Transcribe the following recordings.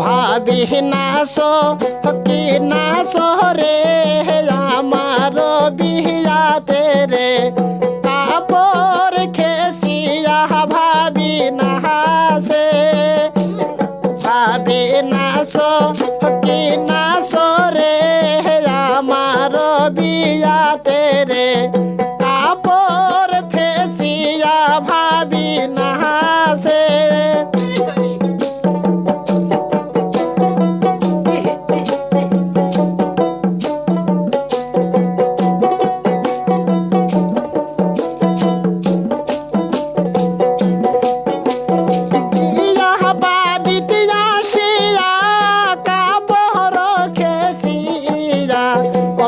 ভাবি নাচো কি নাচো রে আমার বিয়াতে রে কাপড় খেসিয়া ভাবি নাচে ভাবি নাচো কি নাচো রে আমার বিয়াতে রে কাপড় ফেসিয়া ভাবি নাচে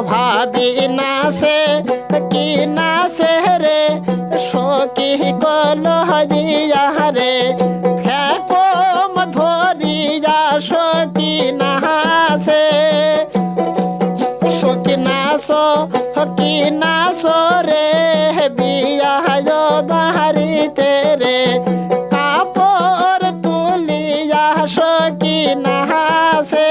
ভাবি নাচে কি নাচে রে সখী কল হরিয়া রে ফেকম ধরিয়া সখী নাচে সখী নাচ কি নাচ রে বিয়া বাহারিতে রে কাপড় তুলিয়া সখী নাচে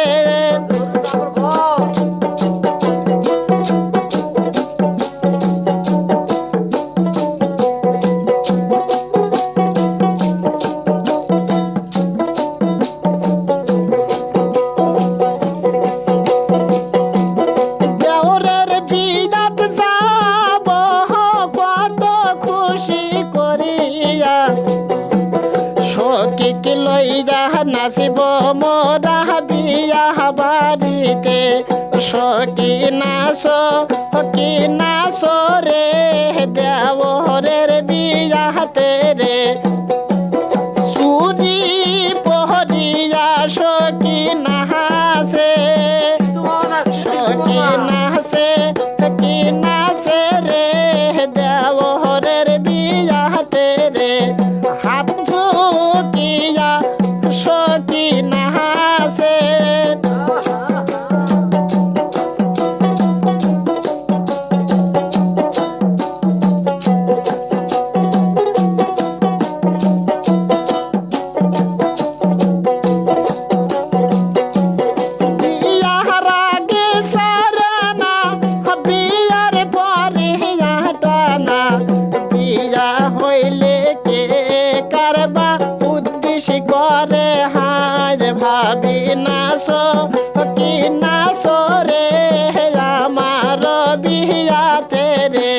সখীকে লইয়া নাচিব মোরা বিয়া বাড়িতে সখী নাচ কি নাচ রে দেওরের বিয়াতে রে চুরি পহরিয়া সখী নাচে সখী নাচে কি নাচে রে দেওরের বিয়াতে রে হাত ঝুঁকিয়া সখী নাচে বিয়ার আগে সারানা বিয়ার পরে টানা বিয়া হইলে কে কারবা উদ্দেশ্য করে হায় ভাবি নাচ কি নাচ রে আমার বিয়াতে রে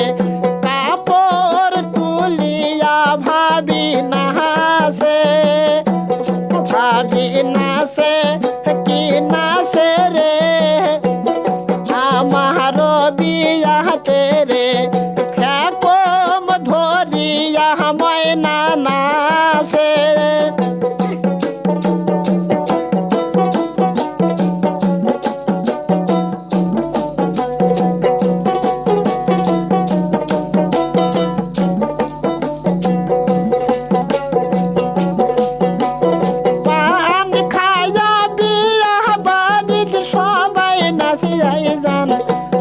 কাপড় তুলিয়া ভাবি নাচে ভাবি নাচে কি নাচে রে আমার বিয়াতে রে ফেকম ধরিয়া ময়না নাচে পান খায়া বিয়া বাড়িতে সবাই নাচিয়াই যান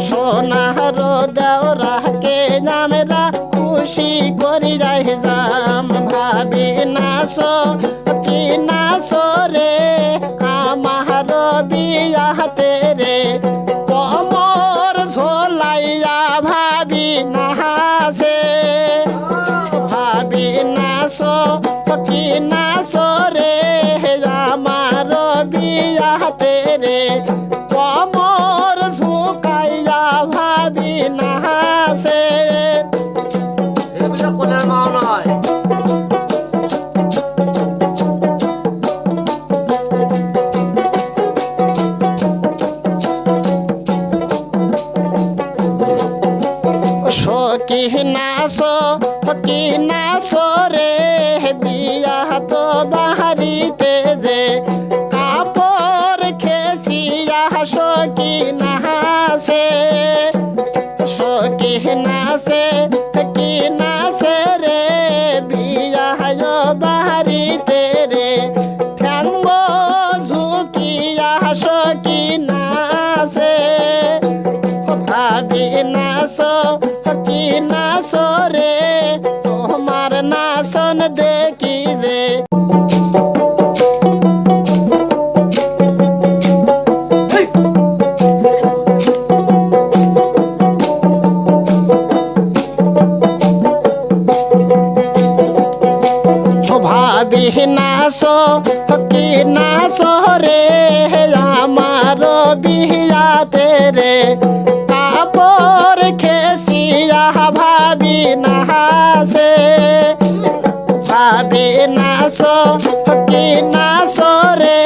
সোনার দেওরাকে আমরা খুশি করি যাই যাম ভাবি নাচ কি নাচ রে আমার বিয়াতে রে কমর ঝোলাইয়া ভাবি নাচে ভাবি নাচ কি নাচ রে আমার বিয়াতে রে কমর ঝুঁকাইয়া ভাবি নাচে এগুলো কোনের মাও নয় সখী নাচ কি নাচ রে বিয়া তো বাহারিতে যে কাপড় খেসিয়া কি নাচে ভাবি নাচ কি নাচ রে তোমার নাচন দেখি যে ভাবি নাচ কি নাচ রে আমার বিয়াতে রে কাপড় খেসিয়া ভাবি নাচে ভাবি নাচ কি নাচ রে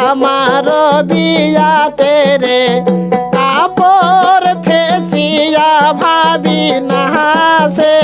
আমার বিয়াতে রে কাপড় ফেসিয়া ভাবি নাচে